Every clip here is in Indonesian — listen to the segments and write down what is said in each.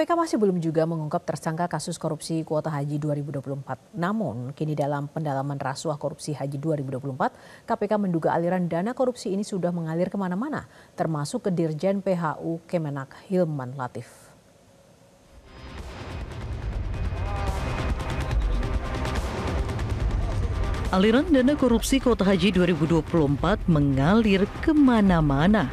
KPK masih belum juga mengungkap tersangka kasus korupsi kuota haji 2024. Namun, kini dalam pendalaman rasuah korupsi haji 2024, KPK menduga aliran dana korupsi ini sudah mengalir kemana-mana, termasuk ke Dirjen PHU Kemenak Hilman Latif. Aliran dana korupsi kuota haji 2024 mengalir kemana-mana.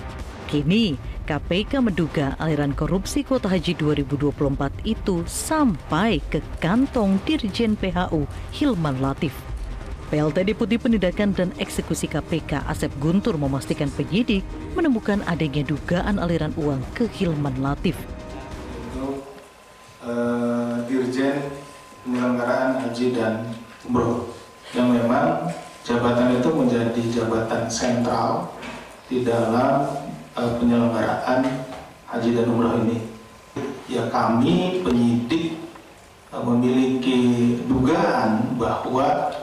Kini, KPK menduga aliran korupsi kuota haji 2024 itu sampai ke kantong Dirjen PHU Hilman Latif. PLT Deputi Penindakan dan Eksekusi KPK Asep Guntur memastikan penyidik menemukan adanya dugaan aliran uang ke Hilman Latif. Untuk Dirjen Penyelenggaraan Haji dan Umroh, yang memang jabatan itu menjadi jabatan sentral di dalam penyelenggaraan haji dan umroh ini. Ya, kami penyidik memiliki dugaan bahwa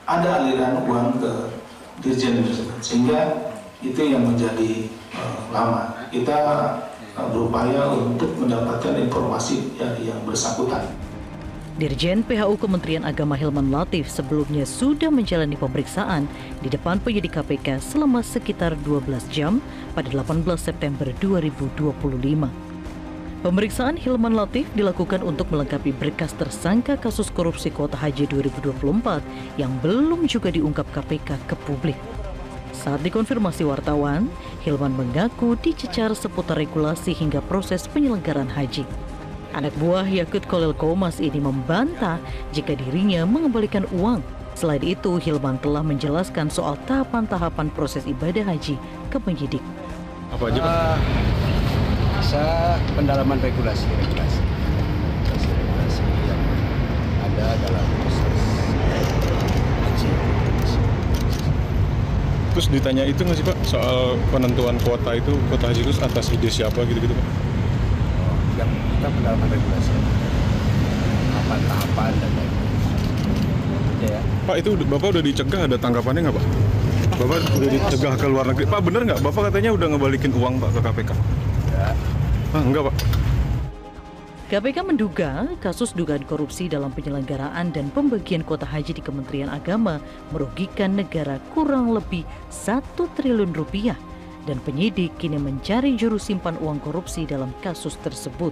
ada aliran uang ke Dirjen tersebut, sehingga itu yang menjadi lama. Kita berupaya untuk mendapatkan informasi dari yang bersangkutan. Dirjen PHU Kementerian Agama Hilman Latif sebelumnya sudah menjalani pemeriksaan di depan penyidik KPK selama sekitar 12 jam pada 18 September 2025. Pemeriksaan Hilman Latif dilakukan untuk melengkapi berkas tersangka kasus korupsi kuota haji 2024 yang belum juga diungkap KPK ke publik. Saat dikonfirmasi wartawan, Hilman mengaku dicecar seputar regulasi hingga proses penyelenggaraan haji. Anak buah Yakut Kolil Komas ini membantah jika dirinya mengembalikan uang. Selain itu, Hilman telah menjelaskan soal tahapan-tahapan proses ibadah haji ke penyidik. Apa aja, Pak? Bisa pendalaman regulasi yang ada dalam proses haji. Terus ditanya itu nggak sih, Pak, soal penentuan kuota haji itu atas ide siapa gitu-gitu, Pak? Yang kita pendalaman regulasi, tahapan dan lain-lain. Ya. Pak, itu Bapak udah dicegah, ada tanggapannya nggak, Pak? Bapak udah dicegah ke luar negeri. Pak, bener nggak? Bapak katanya udah ngebalikin uang, Pak, ke KPK. Ya. Enggak, Pak. KPK menduga kasus dugaan korupsi dalam penyelenggaraan dan pembagian kuota haji di Kementerian Agama merugikan negara kurang lebih 1 triliun rupiah. Dan penyidik kini mencari juru simpan uang korupsi dalam kasus tersebut.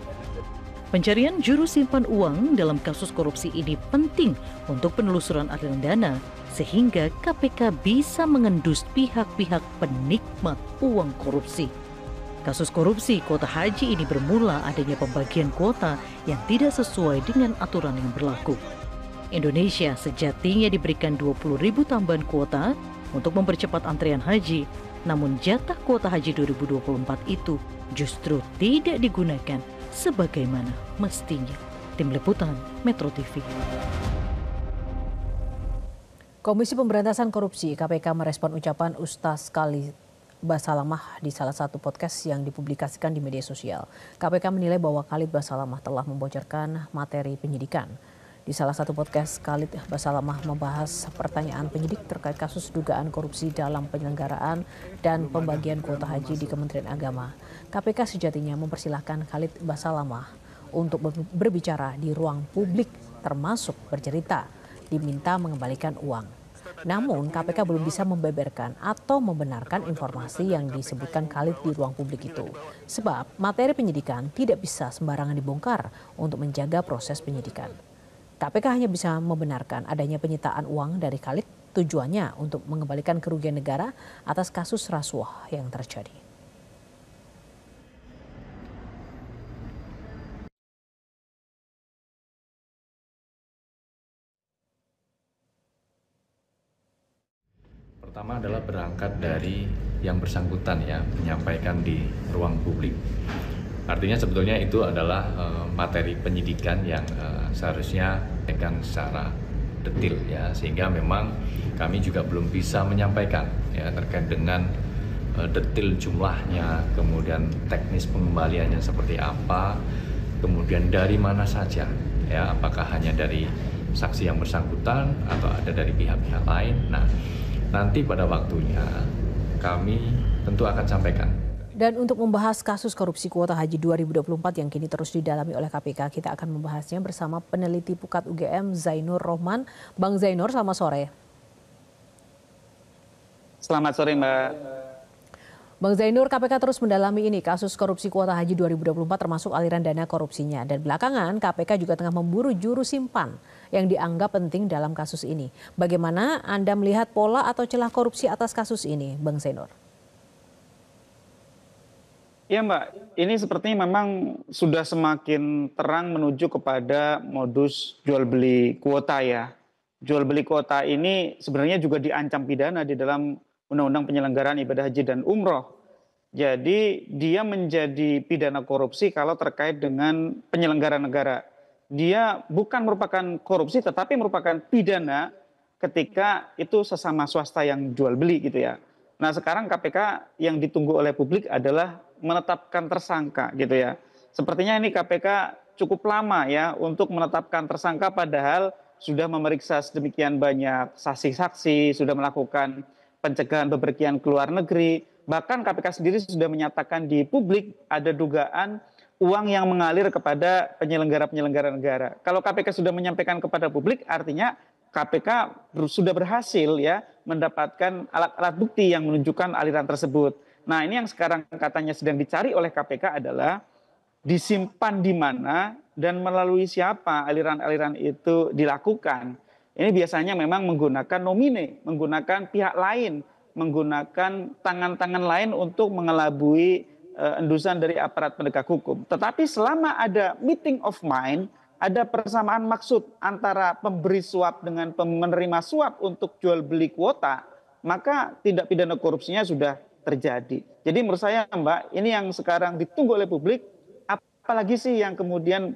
Pencarian juru simpan uang dalam kasus korupsi ini penting untuk penelusuran aliran dana, sehingga KPK bisa mengendus pihak-pihak penikmat uang korupsi. Kasus korupsi kuota haji ini bermula adanya pembagian kuota yang tidak sesuai dengan aturan yang berlaku. Indonesia sejatinya diberikan 20.000 tambahan kuota untuk mempercepat antrian haji. Namun jatah kuota haji 2024 itu justru tidak digunakan sebagaimana mestinya. Tim Liputan Metro TV. Komisi Pemberantasan Korupsi KPK merespon ucapan Ustaz Khalid Basalamah di salah satu podcast yang dipublikasikan di media sosial. KPK menilai bahwa Khalid Basalamah telah membocorkan materi penyidikan. Di salah satu podcast, Khalid Basalamah membahas pertanyaan penyidik terkait kasus dugaan korupsi dalam penyelenggaraan dan pembagian kuota haji di Kementerian Agama. KPK sejatinya mempersilahkan Khalid Basalamah untuk berbicara di ruang publik, termasuk bercerita, diminta mengembalikan uang. Namun KPK belum bisa membeberkan atau membenarkan informasi yang disebutkan Khalid di ruang publik itu. Sebab materi penyidikan tidak bisa sembarangan dibongkar untuk menjaga proses penyidikan. KPK hanya bisa membenarkan adanya penyitaan uang dari Khalid, tujuannya untuk mengembalikan kerugian negara atas kasus rasuah yang terjadi. Pertama adalah berangkat dari yang bersangkutan ya, menyampaikan di ruang publik. Artinya sebetulnya itu adalah materi penyidikan yang seharusnya akan secara detail ya, sehingga memang kami juga belum bisa menyampaikan ya terkait dengan detail jumlahnya, kemudian teknis pengembaliannya seperti apa, kemudian dari mana saja ya, apakah hanya dari saksi yang bersangkutan atau ada dari pihak-pihak lain. Nah, nanti pada waktunya kami tentu akan sampaikan. Dan untuk membahas kasus korupsi kuota haji 2024 yang kini terus didalami oleh KPK, kita akan membahasnya bersama peneliti Pukat UGM Zainur Rohman. Bang Zainur, selamat sore. Selamat sore, Mbak. Bang Zainur, KPK terus mendalami ini kasus korupsi kuota haji 2024 termasuk aliran dana korupsinya. Dan belakangan KPK juga tengah memburu juru simpan yang dianggap penting dalam kasus ini. Bagaimana Anda melihat pola atau celah korupsi atas kasus ini, Bang Zainur? Ya Mbak, ini sepertinya memang sudah semakin terang menuju kepada modus jual beli kuota ya. Jual beli kuota ini sebenarnya juga diancam pidana di dalam Undang-Undang Penyelenggaraan Ibadah Haji dan Umroh. Jadi dia menjadi pidana korupsi kalau terkait dengan penyelenggara negara. Dia bukan merupakan korupsi tetapi merupakan pidana ketika itu sesama swasta yang jual beli gitu ya. Nah sekarang KPK yang ditunggu oleh publik adalah menetapkan tersangka gitu ya. Sepertinya ini KPK cukup lama ya untuk menetapkan tersangka padahal sudah memeriksa sedemikian banyak saksi-saksi, sudah melakukan pencegahan bepergian ke luar negeri. Bahkan KPK sendiri sudah menyatakan di publik ada dugaan uang yang mengalir kepada penyelenggara-penyelenggara negara. Kalau KPK sudah menyampaikan kepada publik artinya KPK sudah berhasil ya mendapatkan alat-alat bukti yang menunjukkan aliran tersebut. Nah ini yang sekarang katanya sedang dicari oleh KPK adalah disimpan di mana dan melalui siapa aliran-aliran itu dilakukan. Ini biasanya memang menggunakan nomine, menggunakan pihak lain, menggunakan tangan-tangan lain untuk mengelabui endusan dari aparat penegak hukum. Tetapi selama ada meeting of mind, ada persamaan maksud antara pemberi suap dengan penerima suap untuk jual beli kuota, maka tindak pidana korupsinya sudah terjadi. Jadi menurut saya Mbak, ini yang sekarang ditunggu oleh publik, apalagi sih yang kemudian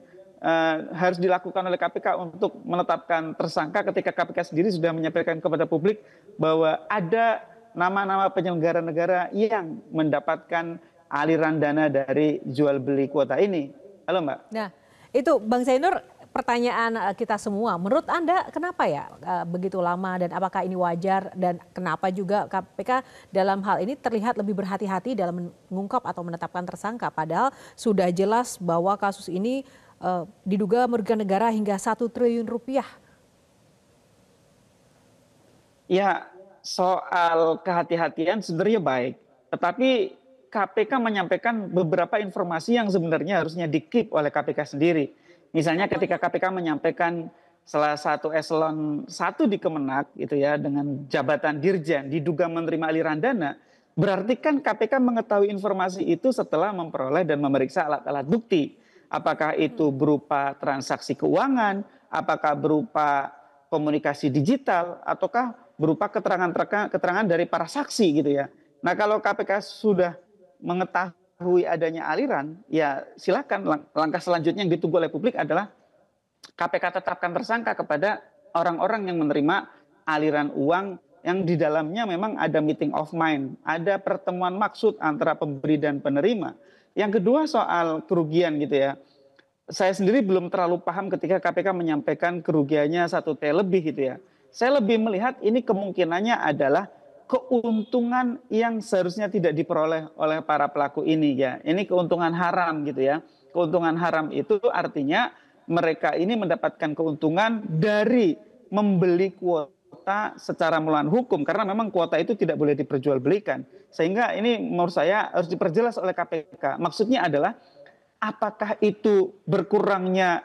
harus dilakukan oleh KPK untuk menetapkan tersangka ketika KPK sendiri sudah menyampaikan kepada publik bahwa ada nama-nama penyelenggara negara yang mendapatkan aliran dana dari jual beli kuota ini. Halo Mbak. Nah itu Bang Zainur, pertanyaan kita semua, menurut Anda kenapa ya begitu lama dan apakah ini wajar dan kenapa juga KPK dalam hal ini terlihat lebih berhati-hati dalam mengungkap atau menetapkan tersangka padahal sudah jelas bahwa kasus ini diduga merugikan negara hingga 1 triliun rupiah? Ya soal kehati-hatian sebenarnya baik, tetapi KPK menyampaikan beberapa informasi yang sebenarnya harusnya di-keep oleh KPK sendiri. Misalnya ketika KPK menyampaikan salah satu eselon 1 di Kemenak gitu ya dengan jabatan dirjen diduga menerima aliran dana, berarti kan KPK mengetahui informasi itu setelah memperoleh dan memeriksa alat-alat bukti. Apakah itu berupa transaksi keuangan, apakah berupa komunikasi digital, ataukah berupa keterangan dari para saksi gitu ya. Nah kalau KPK sudah mengetahui adanya aliran, ya silakan langkah selanjutnya yang ditunggu oleh publik adalah KPK tetapkan tersangka kepada orang-orang yang menerima aliran uang yang di dalamnya memang ada meeting of mind, ada pertemuan maksud antara pemberi dan penerima. Yang kedua soal kerugian gitu ya. Saya sendiri belum terlalu paham ketika KPK menyampaikan kerugiannya 1 T lebih gitu ya. Saya lebih melihat ini kemungkinannya adalah keuntungan yang seharusnya tidak diperoleh oleh para pelaku ini ya. Ini keuntungan haram gitu ya. Keuntungan haram itu artinya mereka ini mendapatkan keuntungan dari membeli kuota secara melawan hukum karena memang kuota itu tidak boleh diperjualbelikan. Sehingga ini menurut saya harus diperjelas oleh KPK. Maksudnya adalah apakah itu berkurangnya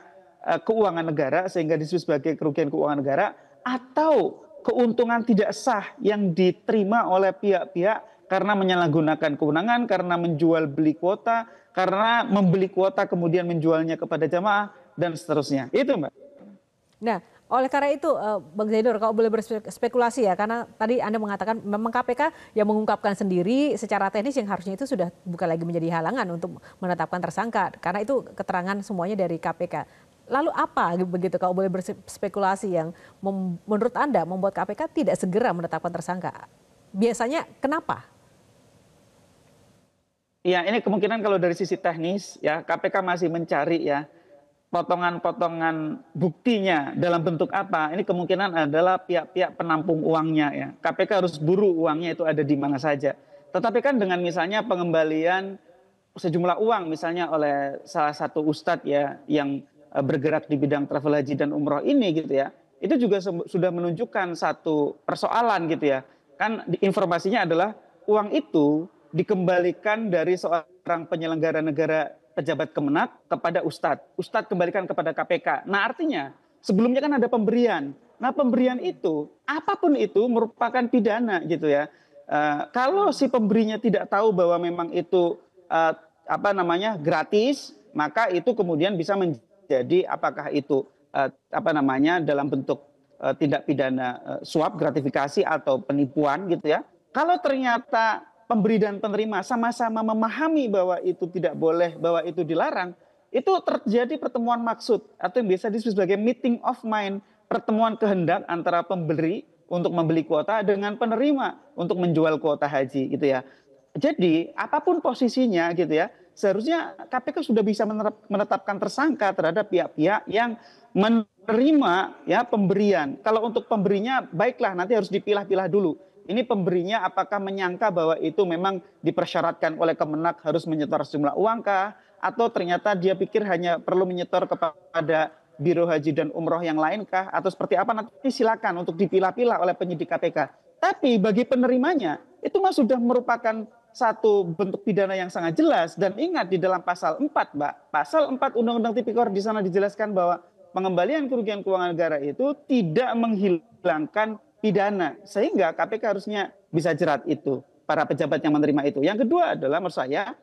keuangan negara sehingga disebut sebagai kerugian keuangan negara atau keuntungan tidak sah yang diterima oleh pihak-pihak karena menyalahgunakan kewenangan, karena menjual beli kuota, karena membeli kuota kemudian menjualnya kepada jamaah dan seterusnya. Itu Mbak. Nah oleh karena itu Bang Zainur kalau boleh berspekulasi ya karena tadi Anda mengatakan memang KPK yang mengungkapkan sendiri secara teknis yang harusnya itu sudah bukan lagi menjadi halangan untuk menetapkan tersangka karena itu keterangan semuanya dari KPK. Lalu apa begitu kalau boleh berspekulasi yang menurut Anda membuat KPK tidak segera menetapkan tersangka? Biasanya kenapa? Ya ini kemungkinan kalau dari sisi teknis ya KPK masih mencari ya potongan-potongan buktinya dalam bentuk apa. Ini kemungkinan adalah pihak-pihak penampung uangnya ya. KPK harus buru uangnya itu ada di mana saja. Tetapi kan dengan misalnya pengembalian sejumlah uang misalnya oleh salah satu ustadz ya yang bergerak di bidang travel haji dan umroh ini gitu ya, itu juga sudah menunjukkan satu persoalan gitu ya. Kan informasinya adalah uang itu dikembalikan dari seorang penyelenggara negara pejabat Kemenak kepada ustadz. Ustadz kembalikan kepada KPK. Nah artinya sebelumnya kan ada pemberian. Nah pemberian itu apapun itu merupakan pidana gitu ya. Kalau si pemberinya tidak tahu bahwa memang itu gratis, maka itu kemudian bisa menjadi apakah itu dalam bentuk tindak pidana suap, gratifikasi atau penipuan gitu ya. Kalau ternyata pemberi dan penerima sama-sama memahami bahwa itu tidak boleh, bahwa itu dilarang, itu terjadi pertemuan maksud atau yang biasa disebut sebagai meeting of mind, pertemuan kehendak antara pemberi untuk membeli kuota dengan penerima untuk menjual kuota haji gitu ya. Jadi apapun posisinya gitu ya, seharusnya KPK sudah bisa menetapkan tersangka terhadap pihak-pihak yang menerima ya pemberian. Kalau untuk pemberinya baiklah nanti harus dipilah-pilah dulu. Ini pemberinya apakah menyangka bahwa itu memang dipersyaratkan oleh Kemenak harus menyetor sejumlah uang kah? Atau ternyata dia pikir hanya perlu menyetor kepada Biro Haji dan Umroh yang lain kah? Atau seperti apa nanti silakan untuk dipilah-pilah oleh penyidik KPK. Tapi bagi penerimanya itu mah sudah merupakan satu bentuk pidana yang sangat jelas. Dan ingat di dalam pasal 4 Mbak, pasal 4 Undang-Undang Tipikor di sana dijelaskan bahwa pengembalian kerugian keuangan negara itu tidak menghilangkan pidana. Sehingga KPK harusnya bisa jerat itu, para pejabat yang menerima itu. Yang kedua adalah menurut saya,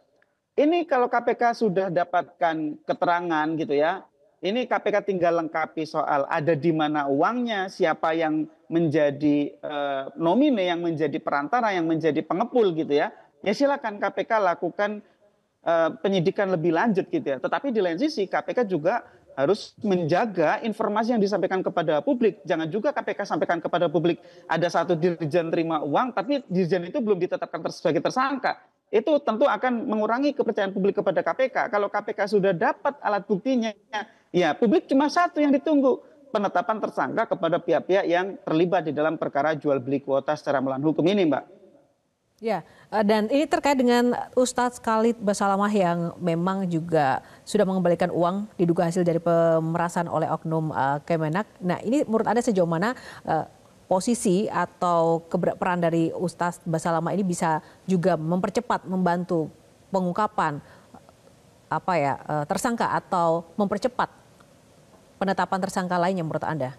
ini kalau KPK sudah dapatkan keterangan gitu ya, ini KPK tinggal lengkapi soal ada di mana uangnya, siapa yang menjadi nomine, yang menjadi perantara, yang menjadi pengepul gitu ya. Ya silakan KPK lakukan penyidikan lebih lanjut gitu ya. Tetapi di lain sisi KPK juga harus menjaga informasi yang disampaikan kepada publik. Jangan juga KPK sampaikan kepada publik ada satu dirjen terima uang, tapi dirjen itu belum ditetapkan sebagai tersangka. Itu tentu akan mengurangi kepercayaan publik kepada KPK. Kalau KPK sudah dapat alat buktinya, ya publik cuma satu yang ditunggu, penetapan tersangka kepada pihak-pihak yang terlibat di dalam perkara jual beli kuota secara melawan hukum ini, Mbak. Ya, dan ini terkait dengan Ustadz Khalid Basalamah yang memang juga sudah mengembalikan uang diduga hasil dari pemerasan oleh oknum Kemenak. Nah, ini menurut Anda sejauh mana posisi atau peran dari Ustadz Basalamah ini bisa juga mempercepat, membantu pengungkapan tersangka atau mempercepat penetapan tersangka lainnya menurut Anda?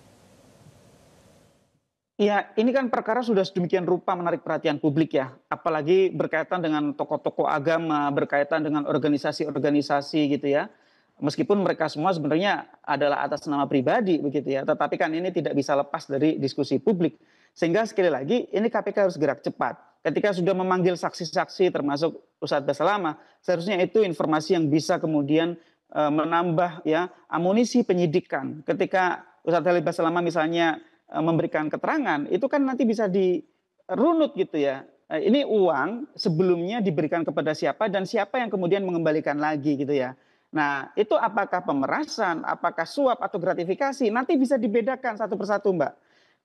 Ya, ini kan perkara sudah sedemikian rupa menarik perhatian publik ya. Apalagi berkaitan dengan tokoh-tokoh agama, berkaitan dengan organisasi-organisasi gitu ya. Meskipun mereka semua sebenarnya adalah atas nama pribadi begitu ya. Tetapi kan ini tidak bisa lepas dari diskusi publik. Sehingga sekali lagi ini KPK harus gerak cepat. Ketika sudah memanggil saksi-saksi termasuk Ustadz Basalamah, seharusnya itu informasi yang bisa kemudian menambah ya amunisi penyidikan. Ketika Ustadz Khalid Basalamah misalnya memberikan keterangan, itu kan nanti bisa dirunut gitu ya. Ini uang sebelumnya diberikan kepada siapa dan siapa yang kemudian mengembalikan lagi gitu ya. Nah itu apakah pemerasan, apakah suap atau gratifikasi, nanti bisa dibedakan satu persatu Mbak.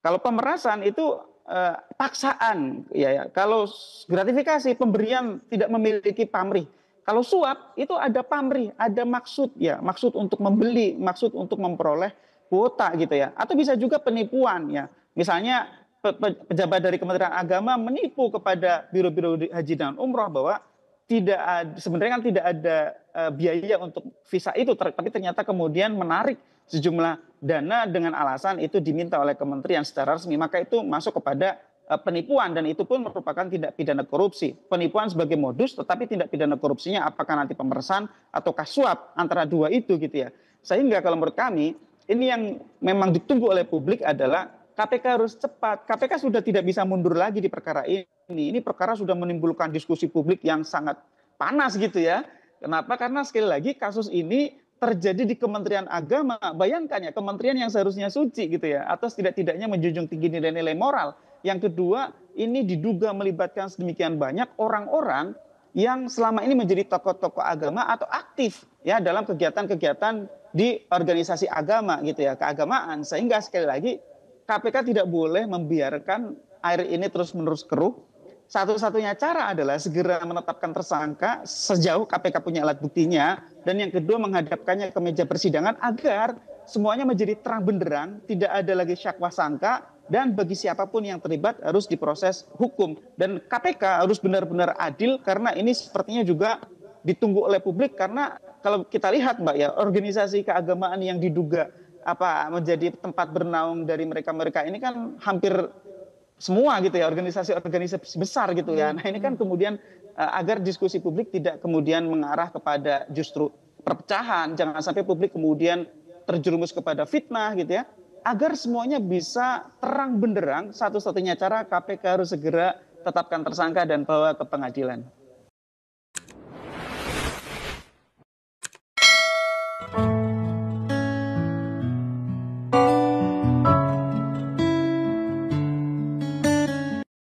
Kalau pemerasan itu paksaan, ya. Kalau gratifikasi pemberian tidak memiliki pamrih. Kalau suap itu ada pamrih, ada maksud ya, maksud untuk membeli, maksud untuk memperoleh kuota gitu ya, atau bisa juga penipuan ya, misalnya pejabat dari Kementerian Agama menipu kepada biro-biro haji dan umroh bahwa sebenarnya kan tidak ada biaya untuk visa itu, tapi ternyata kemudian menarik sejumlah dana dengan alasan itu diminta oleh kementerian secara resmi, maka itu masuk kepada penipuan dan itu pun merupakan tindak pidana korupsi. Penipuan sebagai modus, tetapi tindak pidana korupsinya apakah nanti pemerasan ataukah suap, antara dua itu gitu ya. Sehingga kalau menurut kami ini yang memang ditunggu oleh publik adalah KPK harus cepat. KPK sudah tidak bisa mundur lagi di perkara ini. Ini perkara sudah menimbulkan diskusi publik yang sangat panas gitu ya. Kenapa? Karena sekali lagi kasus ini terjadi di Kementerian Agama. Bayangkan ya, kementerian yang seharusnya suci gitu ya, atau tidak-tidaknya menjunjung tinggi nilai-nilai moral. Yang kedua, ini diduga melibatkan sedemikian banyak orang-orang yang selama ini menjadi tokoh-tokoh agama atau aktif ya dalam kegiatan-kegiatan di organisasi agama gitu ya, keagamaan. Sehingga sekali lagi KPK tidak boleh membiarkan air ini terus-menerus keruh. satu-satunya cara adalah segera menetapkan tersangka sejauh KPK punya alat buktinya, dan yang kedua menghadapkannya ke meja persidangan agar semuanya menjadi terang benderang, tidak ada lagi syakwa sangka, dan bagi siapapun yang terlibat harus diproses hukum. Dan KPK harus benar-benar adil, karena ini sepertinya juga ditunggu oleh publik, karena kalau kita lihat Mbak ya, organisasi keagamaan yang diduga menjadi tempat bernaung dari mereka-mereka ini kan hampir semua gitu ya, organisasi-organisasi besar gitu ya. Nah ini kan kemudian agar diskusi publik tidak kemudian mengarah kepada justru perpecahan, jangan sampai publik kemudian terjerumus kepada fitnah gitu ya, agar semuanya bisa terang benderang, satu-satunya cara KPK harus segera tetapkan tersangka dan bawa ke pengadilan.